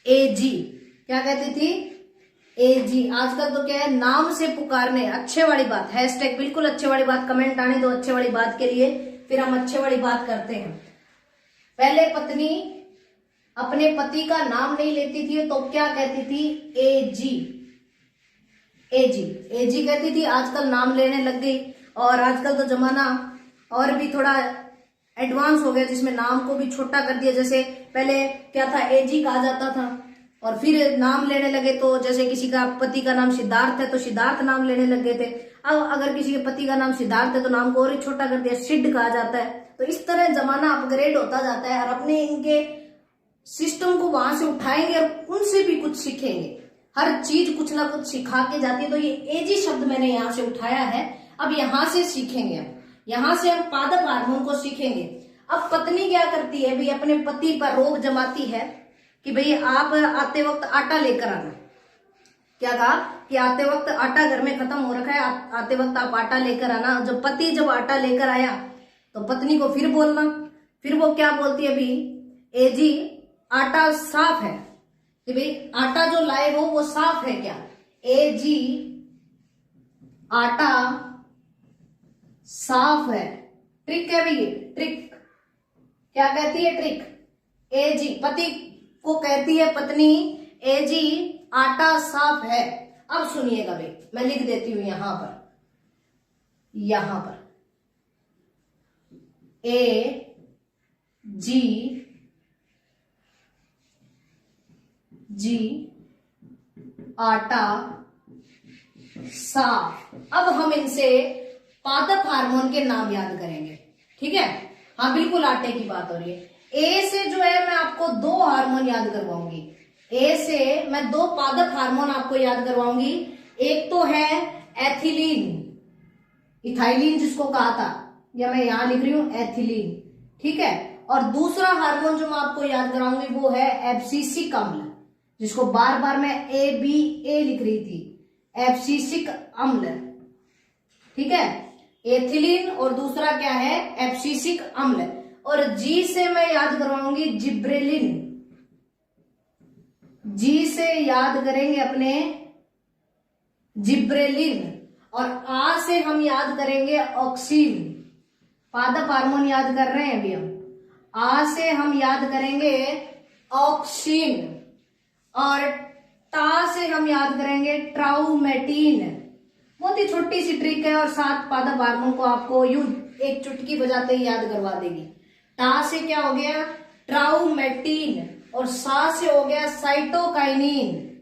एजी, क्या कहती थी? एजी। आजकल तो क्या है, नाम से पुकारने, अच्छे वाली बात, हैशटैग बिल्कुल अच्छे वाली बात, कमेंट आने दो अच्छे वाली बात के लिए, फिर हम अच्छे वाली बात करते हैं। पहले पत्नी अपने पति का नाम नहीं लेती थी तो क्या कहती थी? एजी, एजी, एजी कहती थी। आजकल नाम लेने लग गई, और आजकल तो जमाना और भी थोड़ा एडवांस हो गया, जिसमें नाम को भी छोटा कर दिया। जैसे पहले क्या था, एजी कहा जाता था, और फिर नाम लेने लगे, तो जैसे किसी का पति का नाम सिद्धार्थ है तो सिद्धार्थ नाम लेने लग गए थे। अब अगर किसी के पति का नाम सिद्धार्थ है तो नाम को और ही छोटा कर दिया, सिद्ध कहा जाता है। तो इस तरह जमाना अपग्रेड होता जाता है, और अपने इनके सिस्टम को वहां से उठाएंगे और उनसे भी कुछ सीखेंगे। हर चीज कुछ ना कुछ सिखा के जाती है। तो ये एजी शब्द मैंने यहाँ से उठाया है, अब यहाँ से सीखेंगे। यहाँ से हम पादप हार्मोन को सीखेंगे। अब पत्नी क्या करती है भाई, अपने पति पर रोब जमाती है कि भाई आप आते वक्त आटा लेकर आना। क्या कहा कि आते वक्त आटा घर में खत्म हो रखा है, आते वक्त आप आटा लेकर आना। जब पति जब आटा लेकर आया तो पत्नी को फिर बोलना, फिर वो क्या बोलती है भाई, एजी आटा साफ है, कि भाई आटा जो लाए हो वो साफ है क्या? एजी आटा साफ है। ट्रिक है भाई, ट्रिक क्या कहती है? ट्रिक। एजी पति को कहती है पत्नी, एजी आटा साफ है। अब सुनिएगा भाई, मैं लिख देती हूं यहां पर, यहां पर ए जी जी आटा साफ। अब हम इनसे पादप हार्मोन के नाम याद करेंगे, ठीक है? हाँ बिल्कुल, आटे की बात हो रही है। ए से जो है मैं आपको 2 हार्मोन याद करवाऊंगी। ए से मैं 2 पादप हार्मोन आपको याद करवाऊंगी। एक तो है एथिलीन, इथाइलिन जिसको कहा था, या मैं यहां लिख रही हूं एथिलीन, ठीक है? और दूसरा हार्मोन जो मैं आपको याद कराऊंगी वो है एब्सिसिक अम्ल, जिसको बार बार मैं ABA लिख रही थी, एब्सिसिक अम्ल, ठीक है? एथिलीन और दूसरा क्या है? एब्सिसिक अम्ल। और जी से मैं याद करवाऊंगी जिब्रेलिन, जी से याद करेंगे अपने जिब्रेलिन, और आ से हम याद करेंगे ऑक्सीन। पादप हार्मोन याद कर रहे हैं अभी हम। आ से हम याद करेंगे ऑक्सीन, और टा से हम याद करेंगे ट्राउमेटीन। बहुत ही छोटी सी ट्रिक है, और 7 पादप हार्मोन को आपको यूं एक चुटकी बजाते ही याद करवा देगी। टा से क्या हो गया? ट्राउमेटीन, और सा से हो गया साइटोकाइनिन,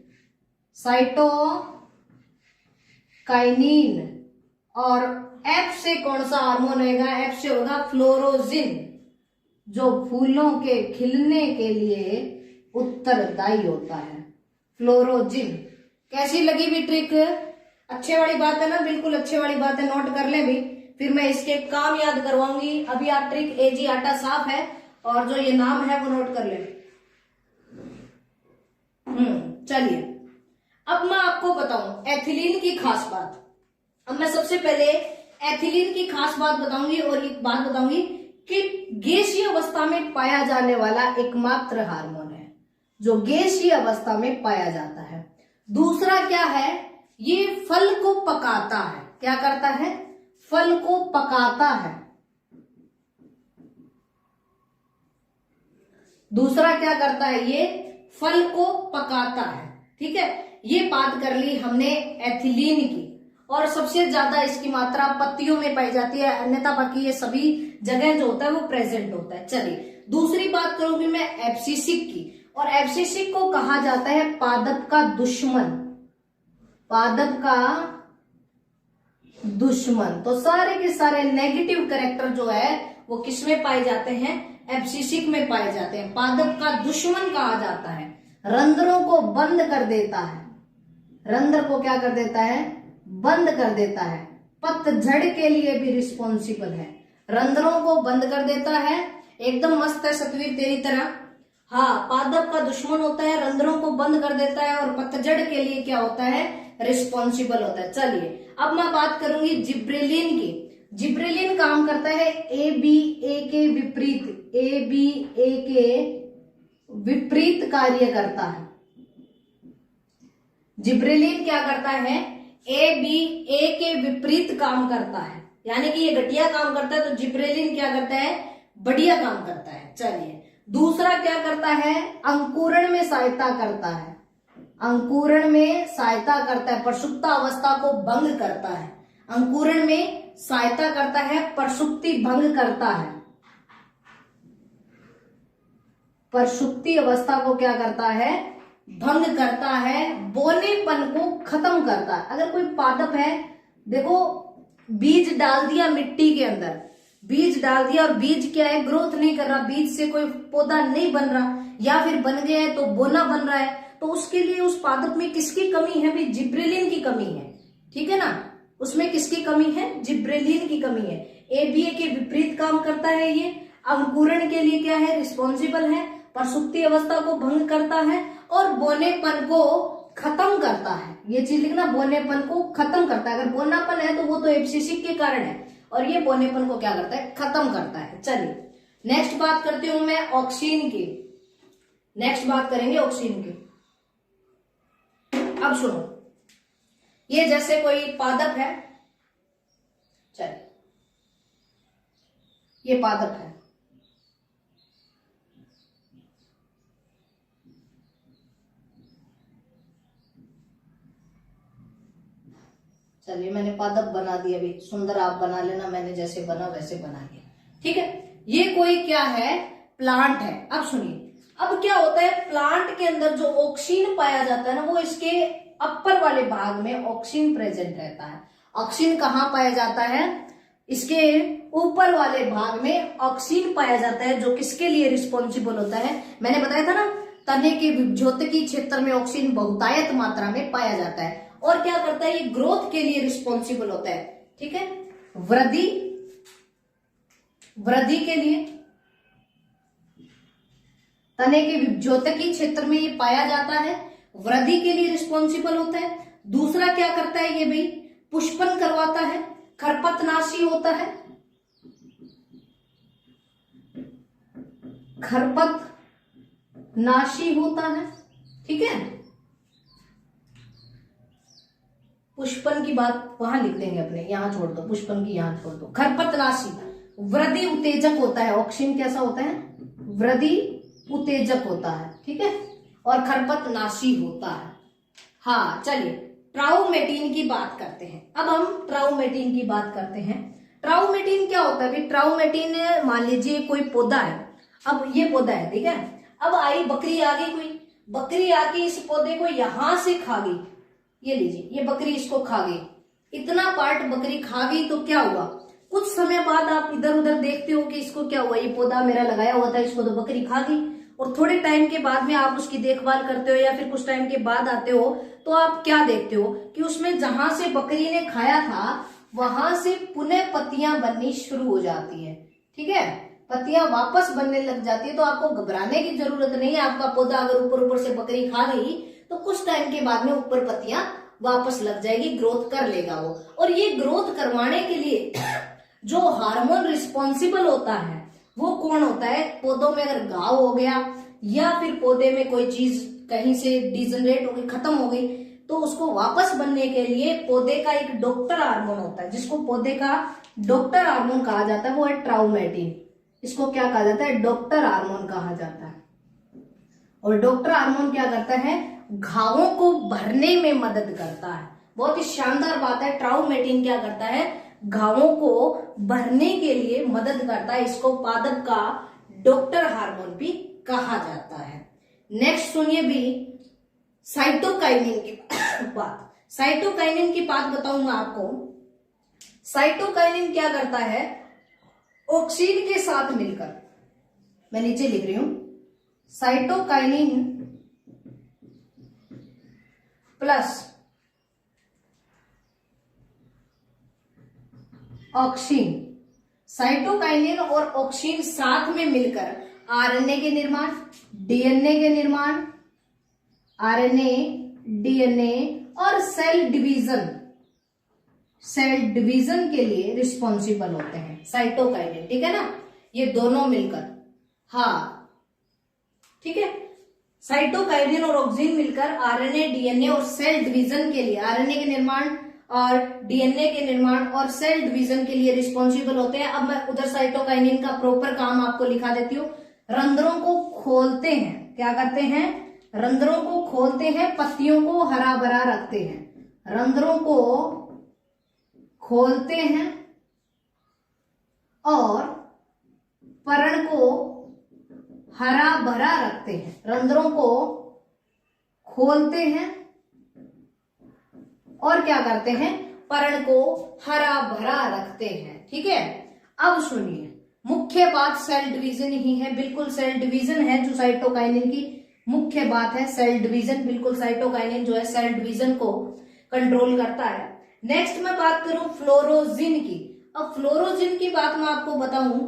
साइटोकाइनिन। और एफ से कौन सा हार्मोन होगा? एफ से होगा फ्लोरोजिन, जो फूलों के खिलने के लिए उत्तरदायी होता है, फ्लोरोजिन। कैसी लगी भी ट्रिक? अच्छे वाली बात है ना? बिल्कुल अच्छे वाली बात है, नोट कर ले भी, फिर मैं इसके काम याद करवाऊंगी। अभी आप ट्रिक एजी आटा साफ है, और जो ये नाम है वो नोट कर ले। चलिए, अब मैं आपको बताऊं एथिलीन की खास बात। अब मैं सबसे पहले एथिलीन की खास बात बताऊंगी, और एक बात बताऊंगी कि गैसीय अवस्था में पाया जाने वाला एकमात्र हार्मोन है जो गैसीय अवस्था में पाया जाता है। दूसरा क्या है? ये फल को पकाता है। क्या करता है? फल को पकाता है। दूसरा क्या करता है? ये फल को पकाता है, ठीक है? ये बात कर ली हमने एथिलीन की, और सबसे ज्यादा इसकी मात्रा पत्तियों में पाई जाती है, अन्यथा बाकी ये सभी जगह जो होता है वो प्रेजेंट होता है। चलिए, दूसरी बात करूंगी मैं एब्सिसिक की, और एब्सिसिक को कहा जाता है पादप का दुश्मन, पादप का दुश्मन। तो सारे के सारे नेगेटिव कैरेक्टर जो है वो किसमें पाए जाते हैं? एब्सिसिक में पाए जाते हैं। पादप का दुश्मन कहा जाता है, रंध्रों को बंद कर देता है, रंध्र को क्या कर देता है? बंद कर देता है। पतझड़ के लिए भी रिस्पॉन्सिबल है, रंध्रों को बंद कर देता है। एकदम मस्त है सतवीर तेरी तरह। हाँ, पादप का दुश्मन होता है, रंध्रों को बंद कर देता है, और पतझड़ के लिए क्या होता है? रिस्पॉन्सिबल होता है। चलिए, अब मैं बात करूंगी जिब्रेलिन की। जिब्रेलिन काम करता है ABA के विपरीत, ABA के विपरीत कार्य करता है। जिब्रेलिन क्या करता है, ए के विपरीत काम करता है, यानी कि ये घटिया काम करता है, तो जिब्रेलिन क्या करता है, बढ़िया काम करता है। चलिए दूसरा क्या करता है, अंकुरण में सहायता करता है, अंकुरण में सहायता करता है, प्रसुप्त अवस्था को भंग करता है, अंकुरण में सहायता करता है, प्रसुप्ति भंग करता है, प्रसुप्ति अवस्था को क्या करता है, भंग करता है, बोनेपन को खत्म करता है। अगर कोई पादप है, देखो बीज डाल दिया मिट्टी के अंदर, बीज डाल दिया और बीज क्या है, ग्रोथ नहीं कर रहा, बीज से कोई पौधा नहीं बन रहा, या फिर बन गया है तो बोना बन रहा है, तो उसके लिए उस पादप में किसकी कमी है भाई, जिब्रेलिन की कमी है, ठीक है ना। उसमें किसकी कमी है, जिब्रेलिन की कमी है। ए के विपरीत काम करता है, ये अंकुरण के लिए क्या है, रिस्पॉन्सिबल है, प्रसुप्ति अवस्था को भंग करता है और बोनेपन को खत्म करता है। ये चीज लिखना, बोनेपन को खत्म करता है। अगर बोनापन है तो वो तो एब्सिसिक के कारण है, और ये बोनेपन को क्या करता है, खत्म करता है। चलिए नेक्स्ट बात करती हूं मैं ऑक्सीन की, नेक्स्ट बात करेंगे ऑक्सीन की। अब सुनो, ये जैसे कोई पादप है, चलिए ये पादप है, चलिए मैंने पादप बना दिया, अभी सुंदर आप बना लेना, मैंने जैसे बना वैसे बना लिया, ठीक है। ये कोई क्या है, प्लांट है। अब सुनिए, अब क्या होता है, प्लांट के अंदर जो ऑक्सीन पाया जाता है ना, वो इसके अपर वाले भाग में ऑक्सीन प्रेजेंट रहता है। ऑक्सीन कहाँ पाया जाता है, इसके ऊपर वाले भाग में ऑक्सीन पाया जाता है, जो किसके लिए रिस्पॉन्सिबल होता है, मैंने बताया था ना, तने के विभज्योतकी क्षेत्र में ऑक्सीन बहुतायत मात्रा में पाया जाता है, और क्या करता है, ये ग्रोथ के लिए रिस्पॉन्सिबल होता है, ठीक है। वृद्धि, वृद्धि के लिए तने के विभज्योतकी क्षेत्र में ये पाया जाता है, वृद्धि के लिए रिस्पॉन्सिबल होता है। दूसरा क्या करता है ये भाई, पुष्पन करवाता है, खरपतनाशी होता है, खरपतनाशी होता है, ठीक है। पुष्पन की बात वहां लिख देंगे अपने, यहां छोड़ दो, पुष्पन की यहां छोड़ दो। खरपतनाशी वृद्धि उत्तेजक होता है, ऑक्सीन कैसा होता है, वृद्धि उत्तेजक होता है, ठीक है, और खरपतनाशी होता है। हाँ चलिए ट्राउमेटिन की बात करते हैं। अब हम ट्राउमेटिन की बात करते हैं। ट्राउमेटिन क्या होता है भाई, ट्राउमेटिन मान लीजिए कोई पौधा है, अब ये पौधा है, ठीक है, अब आई बकरी आ गई, कोई बकरी आके इस पौधे को यहां से खा गई, ये लीजिए ये बकरी इसको खा गई, इतना पार्ट बकरी खा गई, तो क्या हुआ, कुछ समय बाद आप इधर उधर देखते हो कि इसको क्या हुआ, ये पौधा मेरा लगाया हुआ था, इसको तो बकरी खा गई, और थोड़े टाइम के बाद में आप उसकी देखभाल करते हो, या फिर कुछ टाइम के बाद आते हो, तो आप क्या देखते हो कि उसमें जहां से बकरी ने खाया था वहां से पुनः पत्तियां बननी शुरू हो जाती है, ठीक है, पत्तियां वापस बनने लग जाती है। तो आपको घबराने की जरूरत नहीं है, आपका पौधा अगर ऊपर ऊपर से बकरी खा गई तो कुछ टाइम के बाद में ऊपर पत्तियां वापस लग जाएगी, ग्रोथ कर लेगा वो। और ये ग्रोथ करवाने के लिए जो हार्मोन रिस्पॉन्सिबल होता है वो कौन होता है, पौधों में अगर घाव हो गया या फिर पौधे में कोई चीज कहीं से डिजनरेट हो गई, खत्म हो गई, तो उसको वापस बनने के लिए पौधे का एक डॉक्टर हार्मोन होता है, जिसको पौधे का डॉक्टर हार्मोन कहा जाता है, वो है ट्राउमेटिन। इसको क्या कहा जाता है, डॉक्टर हार्मोन कहा जाता है। और डॉक्टर हार्मोन क्या करता है, घावों को भरने में मदद करता है। बहुत ही शानदार बात है, ट्राउमेटिन क्या करता है, घावों को भरने के लिए मदद करता है। इसको पादप का डॉक्टर हार्मोन भी कहा जाता है। नेक्स्ट सुनिए भी साइटोकाइनिन की बात। साइटोकाइनिन की बात बताऊंगा आपको। साइटोकाइनिन क्या करता है, ऑक्सीन के साथ मिलकर, मैं नीचे लिख रही हूं, साइटोकाइनिन प्लस ऑक्सीन, साइटोकाइनिन और ऑक्सीन साथ में मिलकर आरएनए के निर्माण, डीएनए के निर्माण, आरएनए, डीएनए और सेल डिवीजन के लिए रिस्पॉन्सिबल होते हैं साइटोकाइनिन, ठीक है ना, ये दोनों मिलकर, हाँ ठीक है, साइटोकाइनिन और ऑक्सीन मिलकर मिलकर आरएनए, डीएनए और सेल डिवीजन के लिए, आरएनए के निर्माण और डीएनए के निर्माण और सेल डिवीजन के लिए रिस्पॉन्सिबल होते हैं। अब मैं उधर साइटोकाइनिन का प्रॉपर काम आपको लिखा देती हूँ। रंध्रों को खोलते हैं, क्या करते हैं? रंध्रों को खोलते हैं, पत्तियों को हरा भरा रखते हैं। रंध्रों को खोलते हैं और पर्ण को हरा भरा रखते हैं। रंध्रों को खोलते हैं और क्या करते हैं? पर्ण को हरा भरा रखते हैं। ठीक है, अब सुनिए, मुख्य बात सेल डिवीजन ही है, बिल्कुल सेल डिवीजन है जो साइटोकाइनिन की मुख्य बात है। सेल डिवीजन, बिल्कुल साइटोकाइनिन जो है सेल डिवीजन को कंट्रोल करता है। नेक्स्ट मैं बात करूं फ्लोरोजिन की। अब फ्लोरोजिन की बात मैं आपको बताऊं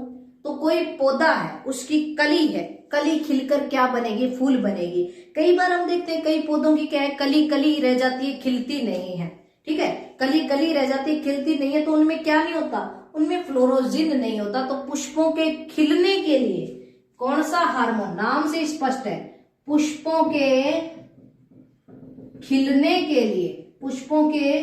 तो कोई पौधा है, उसकी कली है, कली खिलकर क्या बनेगी? फूल बनेगी। कई बार हम देखते हैं कई पौधों की क्या है, कली कली रह जाती है, खिलती नहीं है। ठीक है, कली कली रह जाती है, खिलती नहीं है, तो उनमें क्या नहीं होता? उनमें फ्लोरोजिन नहीं होता। तो पुष्पों के खिलने के लिए कौन सा हार्मोन, नाम से स्पष्ट है, पुष्पों के खिलने के लिए, पुष्पों के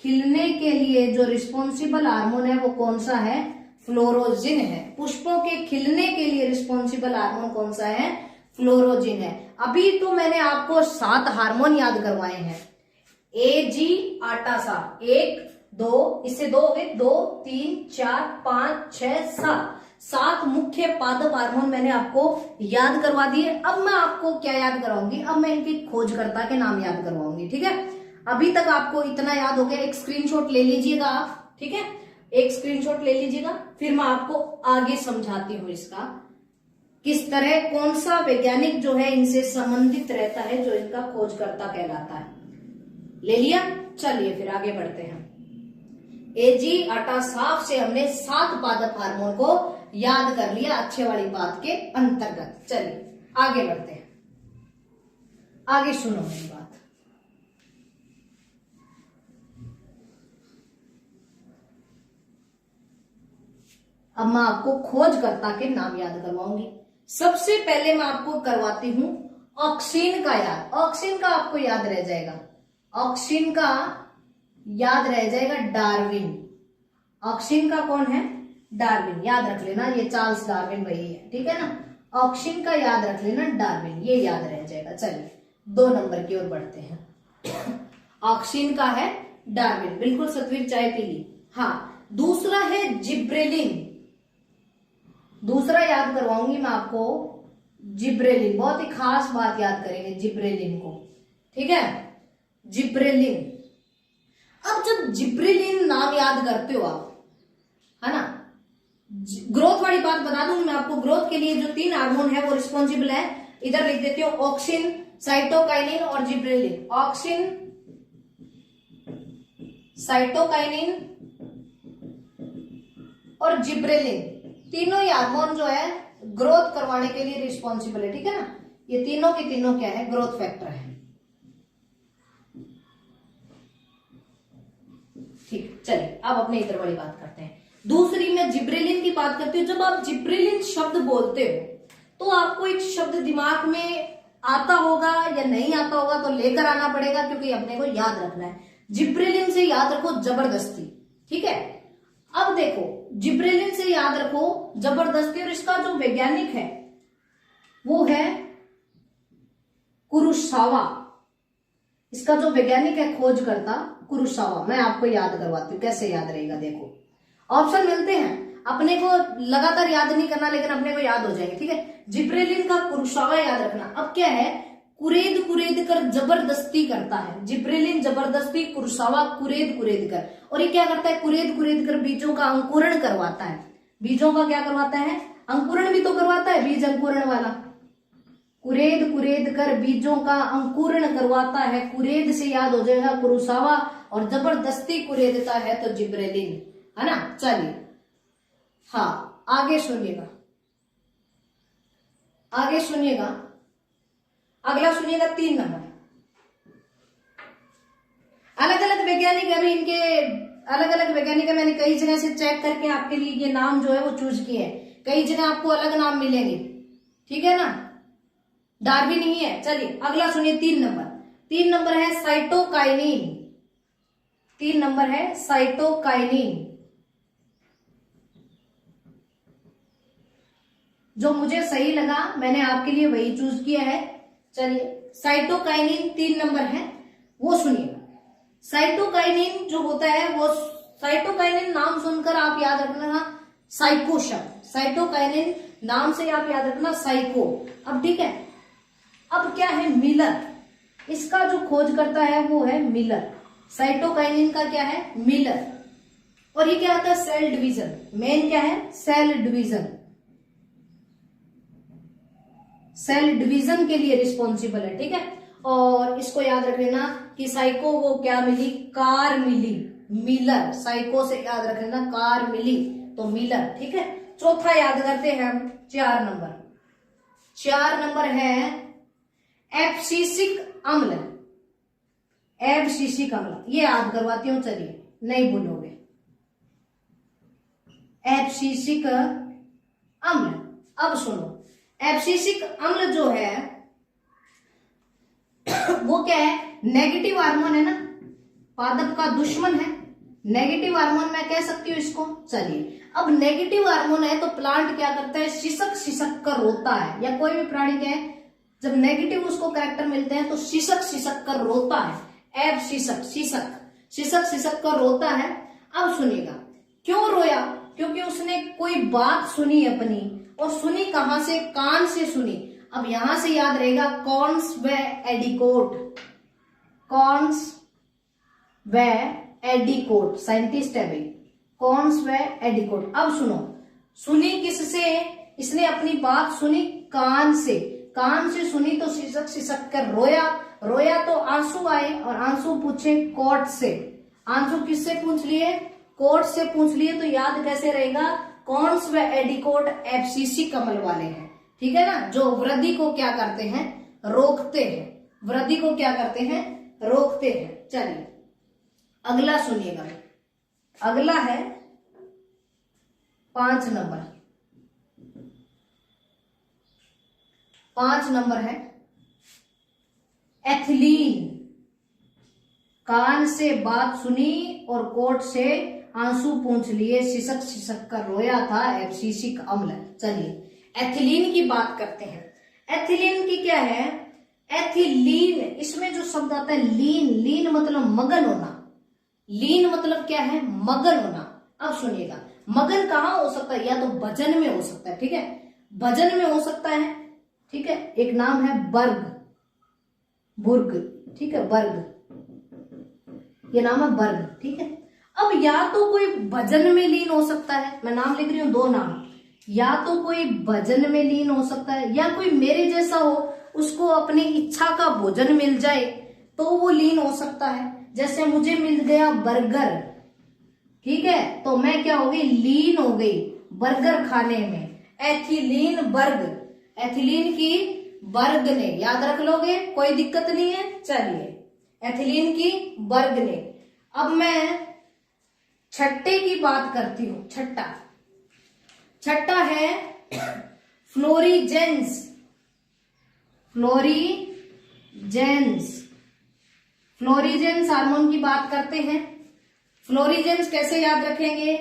खिलने के लिए जो रिस्पॉन्सिबल हार्मोन है वो कौन सा है? फ्लोरोजिन है। पुष्पों के खिलने के लिए रिस्पॉन्सिबल हार्मोन कौन सा है? फ्लोरोजिन है। अभी तो मैंने आपको 7 हार्मोन याद करवाए हैं। AG आटासा, 1 2, इससे 2 हो गए, 2 3 4 5 6 7, 7 मुख्य पादप हार्मोन मैंने आपको याद करवा दिए। अब मैं आपको क्या याद करवाऊंगी? अब मैं इनके खोजकर्ता के नाम याद करवाऊंगी। ठीक है, अभी तक आपको इतना याद हो गया, एक स्क्रीनशॉट ले लीजिएगा आप। ठीक है, एक स्क्रीनशॉट ले लीजिएगा, फिर मैं आपको आगे समझाती हूँ इसका किस तरह कौन सा वैज्ञानिक जो है इनसे संबंधित रहता है, जो इनका खोजकर्ता कहलाता है। ले लिया, चलिए फिर आगे बढ़ते हैं। एजी आटासाफ से हमने 7 पादप हार्मोन को याद कर लिया अच्छे वाली बात के अंतर्गत। चलिए आगे बढ़ते हैं, आगे सुनो मेरी बात। अब मैं आपको खोजकर्ता के नाम याद करवाऊंगी। सबसे पहले मैं आपको करवाती हूं ऑक्सीन का याद। ऑक्सीन का आपको याद रह जाएगा, ऑक्सीन का याद रह जाएगा डार्विन। ऑक्सीन का कौन है? डार्विन। याद रख लेना, ये चार्ल्स डार्विन वही है। ठीक है ना, ऑक्सीन का याद रख लेना, डार्विन, ये याद रह जाएगा। चलिए 2 नंबर की ओर बढ़ते हैं। ऑक्सीन का है डार्विन, बिल्कुल सतवीर चाय पी ली। हाँ, दूसरा है जिब्रेलिन। दूसरा याद करवाऊंगी मैं आपको, जिब्रेलिन। बहुत ही खास बात याद करेंगे जिब्रेलिन को। ठीक है, जिब्रेलिन। अब जब जिब्रेलिन नाम याद करते हो आप, है ना, ग्रोथ वाली बात बता दूं मैं आपको। ग्रोथ के लिए जो 3 हार्मोन है वो रिस्पॉन्सिबल है, इधर लिख देती हूँ, ऑक्सिन, साइटोकाइनिन और जिब्रेलिन। ऑक्सिन, साइटोकाइनिन और जिब्रेलिन, तीनों ही हार्मोन जो है ग्रोथ करवाने के लिए रिस्पॉन्सिबल है। ठीक है ना, ये तीनों के तीनों क्या है? ग्रोथ फैक्टर है। ठीक, चलिए अब अपने इधर वाली बात करते हैं। दूसरी मैं जिब्रेलिन की बात करती हूँ। जब आप जिब्रेलिन शब्द बोलते हो तो आपको एक शब्द दिमाग में आता होगा या नहीं आता होगा, तो लेकर आना पड़ेगा क्योंकि अपने को याद रखना है। जिब्रेलिन से याद रखो जबरदस्ती। ठीक है, अब देखो, जिब्रेलिन से याद रखो जबरदस्ती, और इसका जो वैज्ञानिक है वो है कुरुसावा। इसका जो वैज्ञानिक है खोजकर्ता कुरुसावा। मैं आपको याद करवाती हूँ, कैसे याद रहेगा। देखो ऑप्शन मिलते हैं, अपने को लगातार याद नहीं करना, लेकिन अपने को याद हो जाएंगे। ठीक है, जिब्रेलिन का कुरुसावा याद रखना। अब क्या है? कुरेद कुरेद कर जबरदस्ती करता है। जिब्रेलिन जबरदस्ती, कुरुसावा कुरेद कुरेद कर। और ये क्या करता है? कुरेद कुरेद कर बीजों का अंकुरण करवाता है। बीजों का क्या करवाता है? अंकुरण भी तो करवाता है, बीज अंकुरण वाला। कुरेद कुरेद कर बीजों का अंकुरण करवाता है। कुरेद से याद हो जाएगा कुरुसावा, और जबरदस्ती कुरेदता है तो जिब्रेलिन, है ना। चलिए हाँ, आगे सुनिएगा, आगे सुनिएगा, अगला सुनिएगा 3 नंबर। अलग अलग वैज्ञानिक, अभी इनके अलग अलग वैज्ञानिक है, मैंने कई जगह से चेक करके आपके लिए ये नाम जो है वो चूज किए हैं। कई जगह आपको अलग नाम मिलेंगे, ठीक है ना, डार्विन ही है। चलिए अगला सुनिए 3 नंबर। 3 नंबर है साइटोकाइनिन। 3 नंबर है साइटोकाइनिन। जो मुझे सही लगा मैंने आपके लिए वही चूज किया है। चलिए, साइटोकाइनिन 3 नंबर है, वो सुनिएगा। साइटोकाइनिन जो होता है वो, साइटोकाइनिन नाम सुनकर आप याद रखना साइको शब्द, साइटोकाइनिन नाम से आप याद रखना साइको। अब ठीक है, अब क्या है मिलर, इसका जो खोज करता है वो है मिलर। साइटोकाइनिन का क्या है मिलर। और ये क्या होता है सेल डिवीजन, मेन क्या है सेल डिवीजन, सेल डिवीजन के लिए रिस्पॉन्सिबल है। ठीक है, और इसको याद रख लेना कि साइको वो क्या मिली, कार मिली, मिलर। साइको से याद रख लेना कार मिली तो मिलर। ठीक है, चौथा याद करते हैं हम 4 नंबर। 4 नंबर है एब्सिसिक अम्ल। एब्सिसिक अम्ल ये याद करवाती हूं, चलिए नहीं भूलोगे। एब्सिसिक अम्ल, अब सुनो, एब्सिसिक अम्ल जो है वो क्या है, नेगेटिव हार्मोन है ना, पादप का दुश्मन है। नेगेटिव हार्मोन मैं कह सकती हूँ इसको। चलिए, अब नेगेटिव हार्मोन है तो प्लांट क्या करता है, सिसक सिसक कर रोता है, या कोई भी प्राणी क्या है जब नेगेटिव उसको कैरेक्टर मिलते हैं तो सिसक सिसक कर रोता है। एब्सिसक, सिसक सिसक सिसक कर रोता है। अब सुनिएगा क्यों रोया, क्योंकि उसने कोई बात सुनी अपनी, और सुनी कहां से, कान से सुनी। अब यहां से याद रहेगा कॉर्न्स व एडिकोट, कॉर्न्स व एडिकोट, साइंटिस्ट है भाई, कॉर्न्स व एडिकोट। अब सुनो, सुनी किससे, इसने अपनी बात सुनी कान से, कान से सुनी तो सिसक सिसक कर रोया, रोया तो आंसू आए, और आंसू पूछे कोट से। आंसू किससे पूछ लिए, कोट से पूछ लिए, तो याद कैसे रहेगा, कॉर्न्स व एडिकोट एब्सिसिक अम्ल वाले हैं। ठीक है ना, जो वृद्धि को क्या करते हैं, रोकते हैं, वृद्धि को क्या करते हैं, रोकते हैं। चलिए अगला सुनिएगा, अगला है 5 नंबर। 5 नंबर है एथिलीन। कान से बात सुनी और कोट से आंसू पूछ लिए, सिसक सिसक कर रोया था, एब्सिसिक अम्ल। चलिए एथिलीन की बात करते हैं। एथिलीन की क्या है, एथिलीन, इसमें जो शब्द आता है लीन, लीन मतलब मगन होना, लीन मतलब क्या है मगन होना। अब सुनिएगा, मगन कहाँ हो सकता है, या तो भजन में हो सकता है। ठीक है, भजन में हो सकता है। ठीक है, एक नाम है बर्ग, बुर्ग। ठीक है, बर्ग, ये नाम है बर्ग। ठीक है, अब या तो कोई भजन में लीन हो सकता है, मैं नाम लिख रही हूं 2 नाम, या तो कोई भजन में लीन हो सकता है, या कोई मेरे जैसा हो, उसको अपनी इच्छा का भोजन मिल जाए तो वो लीन हो सकता है। जैसे मुझे मिल गया बर्गर, ठीक है, तो मैं क्या हो गई, लीन हो गई बर्गर खाने में। एथिलीन बर्ग, एथिलीन की बर्ग ने, याद रख लोगे, कोई दिक्कत नहीं है। चलिए एथिलीन की बर्ग ने। अब मैं छठे की बात करती हूं। छठा, छठा है फ्लोरीजेंस। फ्लोरीजेंस, फ्लोरीजेंस हार्मोन की बात करते हैं। फ्लोरीजेंस कैसे याद रखेंगे,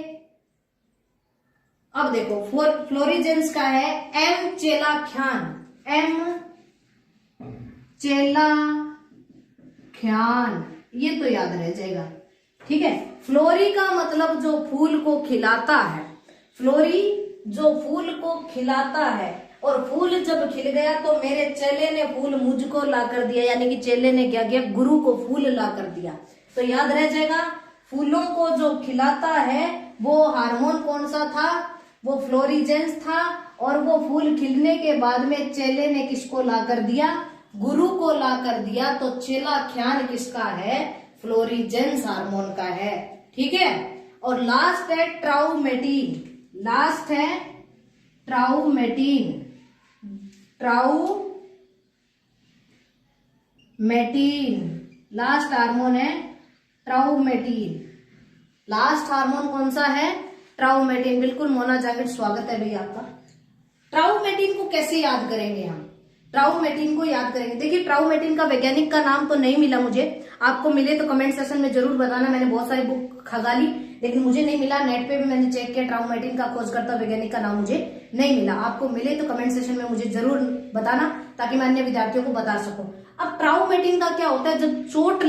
अब देखो, फ्लोरीजेंस का है एम चेलाख्यान, एम चेलाख्यान, ये तो याद रह जाएगा। ठीक है, फ्लोरी का मतलब जो फूल को खिलाता है, फ्लोरी जो फूल को खिलाता है, और फूल जब खिल गया तो मेरे चेले ने फूल मुझको ला कर दिया, यानी कि चेले ने क्या किया, गुरु को फूल ला कर दिया। तो याद रह जाएगा, फूलों को जो खिलाता है वो हार्मोन कौन सा था, वो फ्लोरीजेंस था, और वो फूल खिलने के बाद में चेले ने किसको ला कर दिया, गुरु को ला कर दिया। तो चेलाख्यान किसका है, फ्लोरीजेंस हार्मोन का है। ठीक है, और लास्ट है ट्राउमेटिन, लास्ट है ट्राउमेटिन, ट्राउमेटिन लास्ट हार्मोन है, ट्राउमेटिन। लास्ट हार्मोन कौन सा है, ट्राउमेटिन। बिल्कुल मोना जैकेट, स्वागत है भैया आपका। ट्राउमेटिन को कैसे याद करेंगे हम, ट्राउमेटिन को याद करेंगे। देखिए ट्राउमेटिन का वैज्ञानिक का नाम तो नहीं मिला मुझे, आपको मिले तो कमेंट सेक्शन में जरूर बताना। मैंने बहुत सारी बुक खंगाली लेकिन मुझे नहीं मिला, नेट पे भी मैंने चेक किया, ट्राउमेटिन का खोजकर्ता वैज्ञानिक का नाम मुझे नहीं मिला। आपको मिले तो कमेंट सेक्शन में मुझे जरूर बताना ताकि मैं अन्य विद्यार्थियों को बता सकूं। अब ट्राउमेटिन का क्या होता है, जब चोट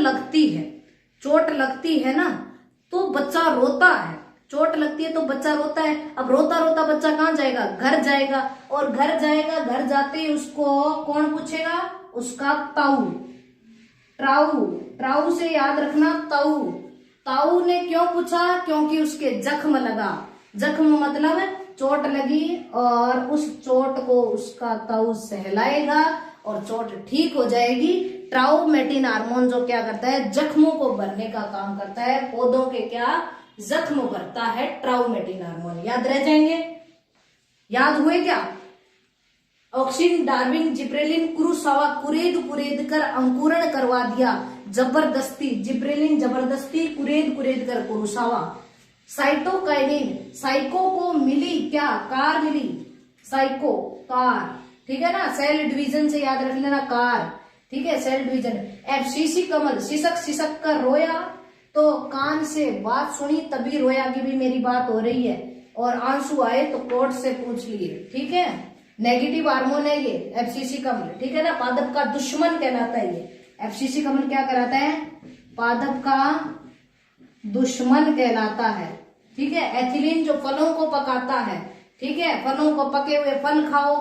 लगती है ना तो बच्चा रोता है, चोट लगती है तो बच्चा रोता है। अब रोता रोता बच्चा कहाँ जाएगा, घर जाएगा, और घर जाते ही उसको कौन पूछेगा, उसका ताऊ। ट्राउ से याद रखना ताऊ ने क्यों पूछा, क्योंकि उसके जख्म लगा। जख्म मतलब चोट लगी और उस चोट को उसका ताऊ सहलाएगा और चोट ठीक हो जाएगी। ट्राउमेटिन हार्मोन जो क्या करता है, जख्मों को भरने का काम करता है, पौधों के क्या जख्म भरता है ट्राउमेटिन हार्मोन। याद रह जाएंगे, याद हुए क्या। ऑक्सिन, डार्विन, जिब्रेलिन, कुरुसावा कुरेद कर अंकुरण करवा दिया जबरदस्ती। जिब्रेलिन जबरदस्ती, कुरेद कर कुरुसावा। साइटोकाइनिन, साइको को मिली क्या, कार मिली, साइको कार, ठीक है ना। सेल डिवीजन से याद रख लेना कार, ठीक है, सेल डिवीजन। एफसीसी कमल, सिसक कर रोया तो कान से बात सुनी तभी रोया कि भी मेरी बात हो रही है, और आंसू आए तो कोर्ट से पूछ लिए, ठीक है। नेगेटिव हार्मोन है ये एफसीसी कमल, ठीक है ना, पादप का दुश्मन कहलाता है ये। एफसीसी कमल क्या कहलाता है, पादप का दुश्मन कहलाता है, ठीक है। एथिलीन जो फलों को पकाता है, ठीक है, फलों को पके हुए फल खाओ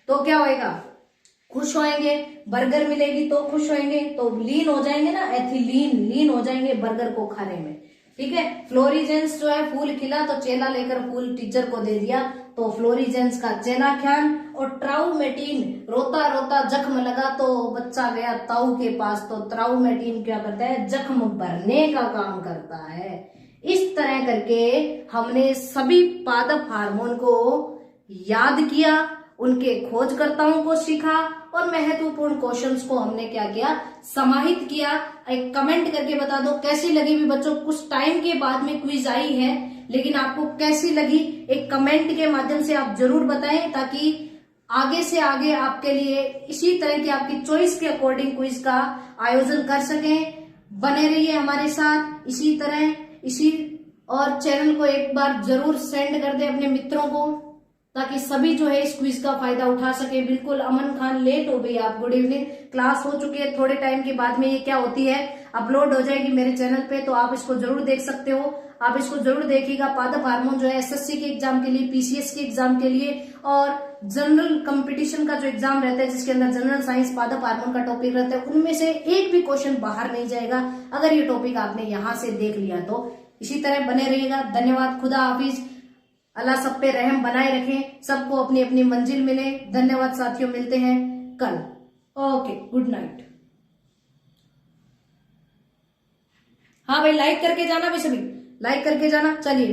तो क्या होएगा, खुश होएंगे। बर्गर मिलेगी तो खुश होएंगे, तो लीन हो जाएंगे ना, एथिलीन लीन हो जाएंगे बर्गर को खाने में, ठीक है। फ्लोरिजेंस जो है, फूल खिला तो चेला लेकर फूल टीचर को दे दिया, तो फ्लोरिजेंस का चेला ख्याल। और ट्राउमेटिन, रोता रोता जख्म लगा तो बच्चा गया ताऊ के पास, तो ट्राउमेटिन क्या करता है, जख्म भरने का काम करता है। इस तरह करके हमने सभी पादप हार्मोन को याद किया, उनके खोजकर्ताओं को सीखा और महत्वपूर्ण क्वेश्चंस को हमने क्या किया, समाहित किया। एक कमेंट करके बता दो कैसी लगी भी बच्चों। कुछ टाइम के बाद में क्विज आई है लेकिन आपको कैसी लगी, एक कमेंट के माध्यम से आप जरूर बताएं ताकि आगे से आगे आपके लिए इसी तरह की आपकी चॉइस के अकॉर्डिंग क्विज का आयोजन कर सकें। बने रहिए हमारे साथ इसी तरह और चैनल को एक बार जरूर सेंड कर दे अपने मित्रों को ताकि सभी जो है इस क्विज का फायदा उठा सके। बिल्कुल अमन खान, लेट हो गई आप, गुड इवनिंग। क्लास हो चुकी है, थोड़े टाइम के बाद में ये क्या होती है, अपलोड हो जाएगी मेरे चैनल पे, तो आप इसको जरूर देख सकते हो, आप इसको जरूर देखिएगा। पादप हार्मोन जो है एसएससी के एग्जाम के लिए, पीसीएस के एग्जाम के लिए और जनरल कंपटीशन का जो एग्जाम रहता है जिसके अंदर जनरल साइंस पादप हार्मोन का टॉपिक रहता है, उनमें से एक भी क्वेश्चन बाहर नहीं जाएगा अगर ये टॉपिक आपने यहाँ से देख लिया तो। इसी तरह बने रहिएगा। धन्यवाद, खुदा हाफिज, अल्लाह सब पे रहम बनाए रखें, सबको अपनी अपनी मंजिल मिले। धन्यवाद साथियों, मिलते हैं कल। Okay, good night. हाँ भाई, लाइक करके जाना, भी सभी लाइक करके जाना। चलिए।